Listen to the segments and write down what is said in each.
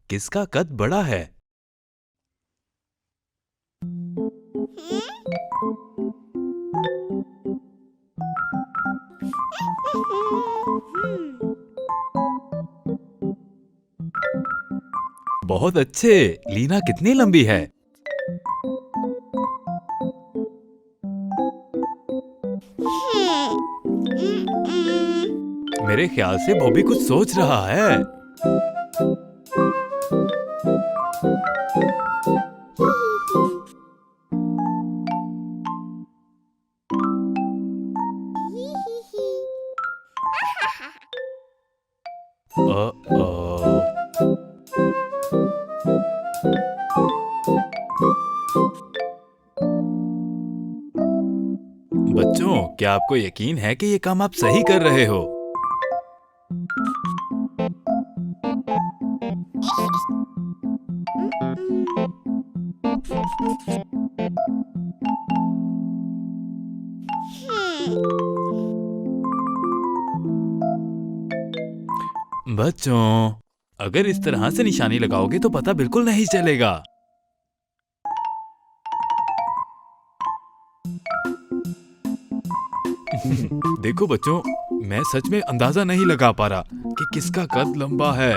किसका कद बड़ा है? बहुत अच्छे। लीना कितनी लंबी है? मेरे ख्याल से बॉबी कुछ सोच रहा है। बच्चों, क्या आपको यकीन है कि ये काम आप सही कर रहे हो? बच्चों, अगर इस तरह से निशानी लगाओगे तो पता बिल्कुल नहीं चलेगा। देखो बच्चों, मैं सच में अंदाजा नहीं लगा पा रहा कि किसका कद लंबा है।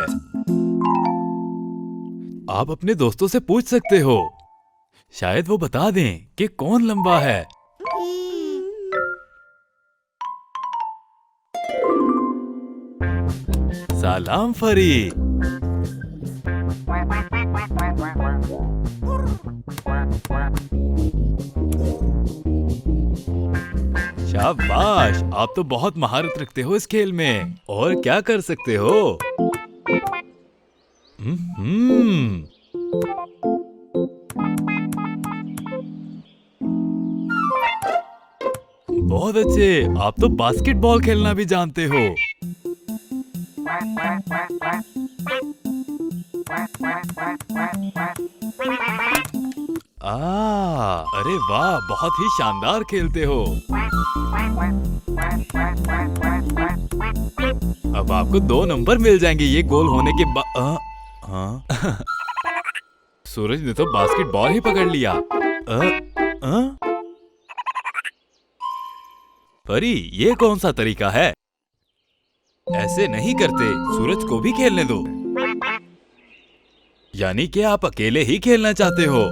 आप अपने दोस्तों से पूछ सकते हो, शायद वो बता दें कि कौन लंबा है। सलाम फरी। शाबाश, आप तो बहुत महारत रखते हो इस खेल में। और क्या कर सकते हो? बहुत अच्छे, आप तो बास्केटबॉल खेलना भी जानते हो। अरे वाह, बहुत ही शानदार खेलते हो। अब आपको 2 नंबर मिल जाएंगे ये गोल होने के बाद। हाँ। सूरज ने तो बास्केटबॉल ही पकड़ लिया। परी, ये कौन सा तरीका है? ऐसे नहीं करते, सूरज को भी खेलने दो। यानी कि आप अकेले ही खेलना चाहते हो।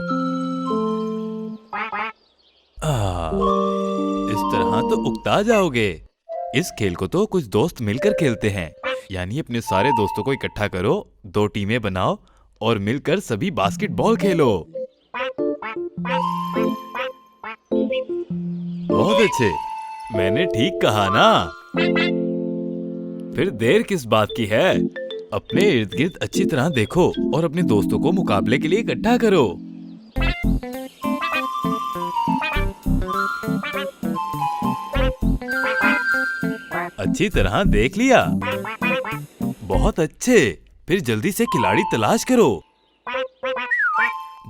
इस तरह तो उकता जाओगे। इस खेल को तो कुछ दोस्त मिलकर खेलते हैं। यानी अपने सारे दोस्तों को इकट्ठा करो, 2 टीमें बनाओ और मिलकर सभी बास्केटबॉल खेलो। बहुत अच्छे, मैंने ठीक कहा ना? फिर देर किस बात की है? अपने इर्द गिर्द अच्छी तरह देखो और अपने दोस्तों को मुकाबले के लिए इकट्ठा करो। अच्छी तरह देख लिया? बहुत अच्छे। फिर जल्दी से खिलाड़ी तलाश करो।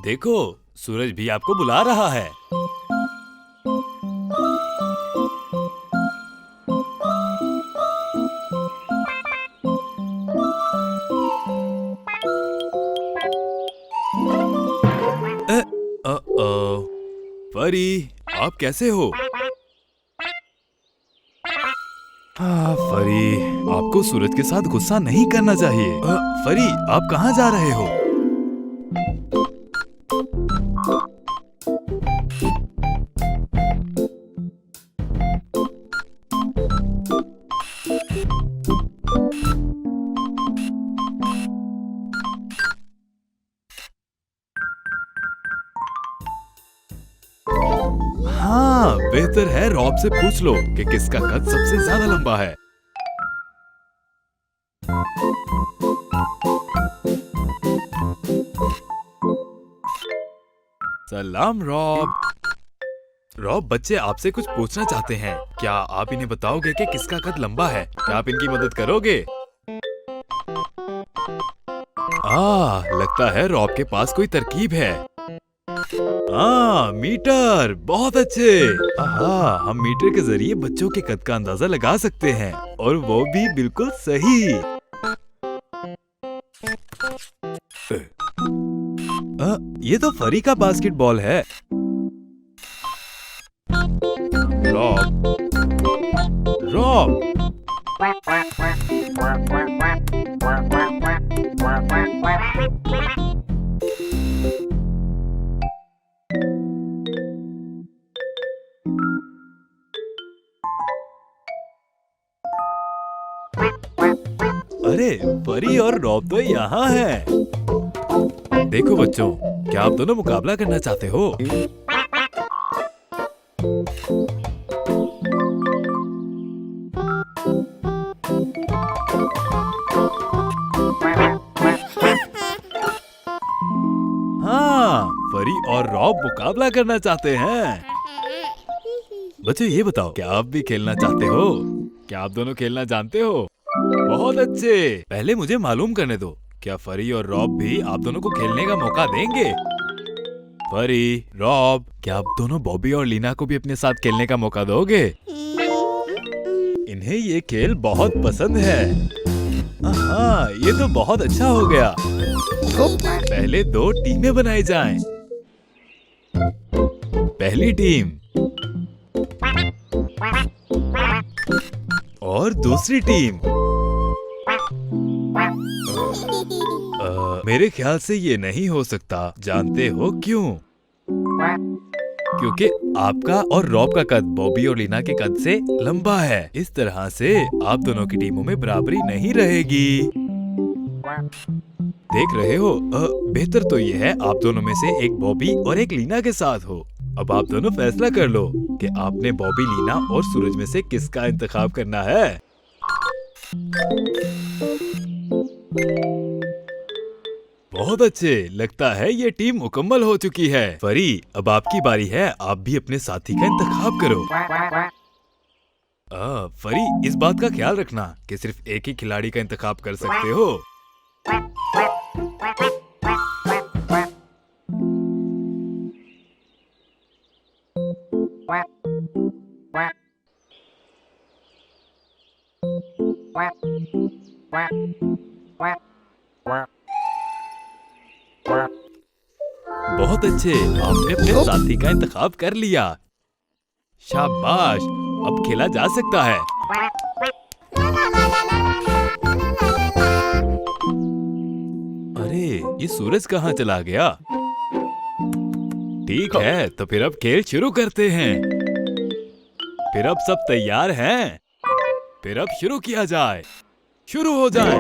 देखो, सूरज भी आपको बुला रहा है। परी, आप कैसे हो? हाँ फरी, आपको सूरज के साथ गुस्सा नहीं करना चाहिए। फरी, आप कहाँ जा रहे हो? हाँ, बेहतर है रॉब से पूछ लो कि किसका कद सबसे ज्यादा लंबा है। सलाम रॉब। रॉब, बच्चे आपसे कुछ पूछना चाहते हैं। क्या आप इन्हें बताओगे कि किसका कद लंबा है? क्या आप इनकी मदद करोगे? लगता है रॉब के पास कोई तरकीब है। हाँ, मीटर बहुत अच्छे। हाँ, हम मीटर के जरिए बच्चों के कद का अंदाजा लगा सकते हैं और वो भी बिल्कुल सही। ये तो फरी का बास्केटबॉल है। Rob, Rob. अरे, फरी और रॉब तो यहाँ हैं। देखो बच्चों, क्या आप दोनों मुकाबला करना चाहते हो? हाँ, फरी और रॉब मुकाबला करना चाहते हैं। बच्चों ये बताओ, क्या आप भी खेलना चाहते हो? क्या आप दोनों खेलना जानते हो? बहुत अच्छे। पहले मुझे मालूम करने दो, क्या फरी और रॉब भी आप दोनों को खेलने का मौका देंगे? फरी, रॉब, क्या आप दोनों बॉबी और लीना को भी अपने साथ खेलने का मौका दोगे? इन्हें ये खेल बहुत पसंद है। हाँ, ये तो बहुत अच्छा हो गया। पहले 2 टीमें बनाई जाएं। पहली टीम और दूसरी टीम। मेरे ख्याल से ये नहीं हो सकता। जानते हो क्यों? क्योंकि आपका और रॉब का कद बॉबी और लीना के कद से लंबा है। इस तरह से आप दोनों की टीमों में बराबरी नहीं रहेगी। देख रहे हो, बेहतर तो ये है आप दोनों में से एक बॉबी और एक लीना के साथ हो। अब आप दोनों फैसला कर लो कि आपने बॉबी, लीना और सूरज में से किसका इंतखाब करना है। बहुत अच्छे, लगता है ये टीम मुकम्मल हो चुकी है। फरी, अब आपकी बारी है, आप भी अपने साथी का इंतखाब करो। फरी, इस बात का ख्याल रखना कि सिर्फ एक ही खिलाड़ी का इंतखाब कर सकते हो। बहुत अच्छे, आपने अपने साथी का इंतखाब कर लिया। शाबाश, अब खेला जा सकता है। अरे, ये सूरज कहाँ चला गया? ठीक है, तो फिर अब खेल शुरू करते हैं। फिर अब सब तैयार हैं? फिर अब शुरू किया जाए। शुरू हो जाए।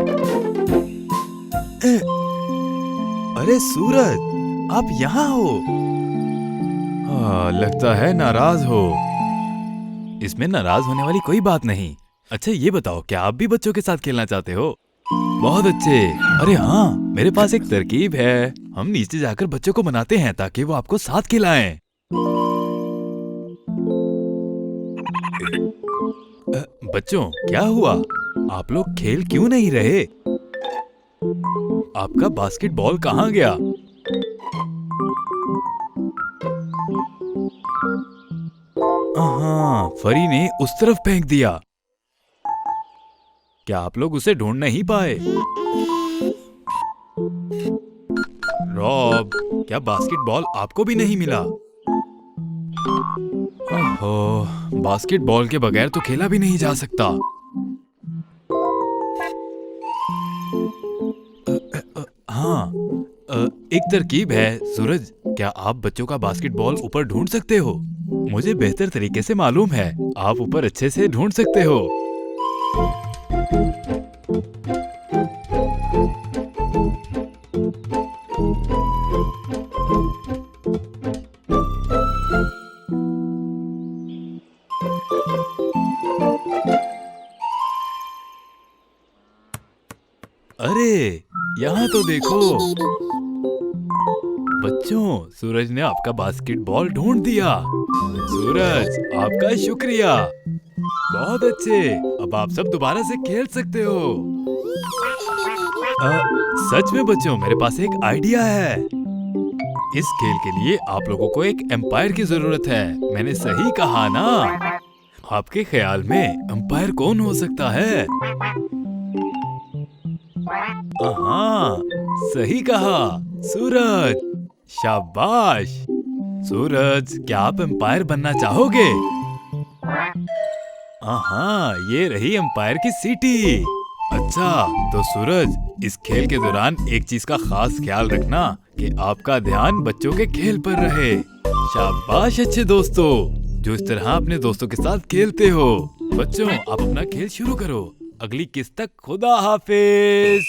अरे सूरज, आप यहाँ हो? लगता है नाराज हो। इसमें नाराज होने वाली कोई बात नहीं। अच्छा ये बताओ, क्या आप भी बच्चों के साथ खेलना चाहते हो? बहुत अच्छे। अरे हाँ, मेरे पास एक तरकीब है। हम नीचे जाकर बच्चों को मनाते हैं ताकि वो आपको साथ खिलाएं। बच्चों, क्या हुआ? आप लोग खेल क्यों नहीं रहे? आपका बास्केटबॉल कहाँ गया? हाँ, फरी ने उस तरफ फेंक दिया। क्या आप लोग उसे ढूंढ नहीं पाए? रॉब, क्या बास्केटबॉल आपको भी नहीं मिला? ओहो, बास्केटबॉल के बगैर तो खेला भी नहीं जा सकता। हाँ, एक तरकीब है। सूरज, क्या आप बच्चों का बास्केटबॉल ऊपर ढूंढ सकते हो? मुझे बेहतर तरीके से मालूम है, आप ऊपर अच्छे से ढूंढ सकते हो। अरे, यहाँ तो देखो बच्चों, सूरज ने आपका बास्केटबॉल ढूंढ दिया। सूरज, आपका शुक्रिया। बहुत अच्छे, अब आप सब दोबारा से खेल सकते हो। सच में बच्चों, मेरे पास एक आइडिया है। इस खेल के लिए आप लोगों को एक एम्पायर की जरूरत है। मैंने सही कहा ना? आपके ख्याल में एम्पायर कौन हो सकता है? हाँ, सही कहा, सूरज। शाबाश। सूरज, क्या आप एम्पायर बनना चाहोगे? हाँ, ये रही एम्पायर की सीटी। अच्छा, तो सूरज, इस खेल के दौरान एक चीज का खास ख्याल रखना कि आपका ध्यान बच्चों के खेल पर रहे। शाबाश अच्छे दोस्तों, जो इस तरह अपने दोस्तों के साथ खेलते हो। बच्चों, आप अपना खेल शुरू करो। अगली किस्त तक खुदा हाफिज।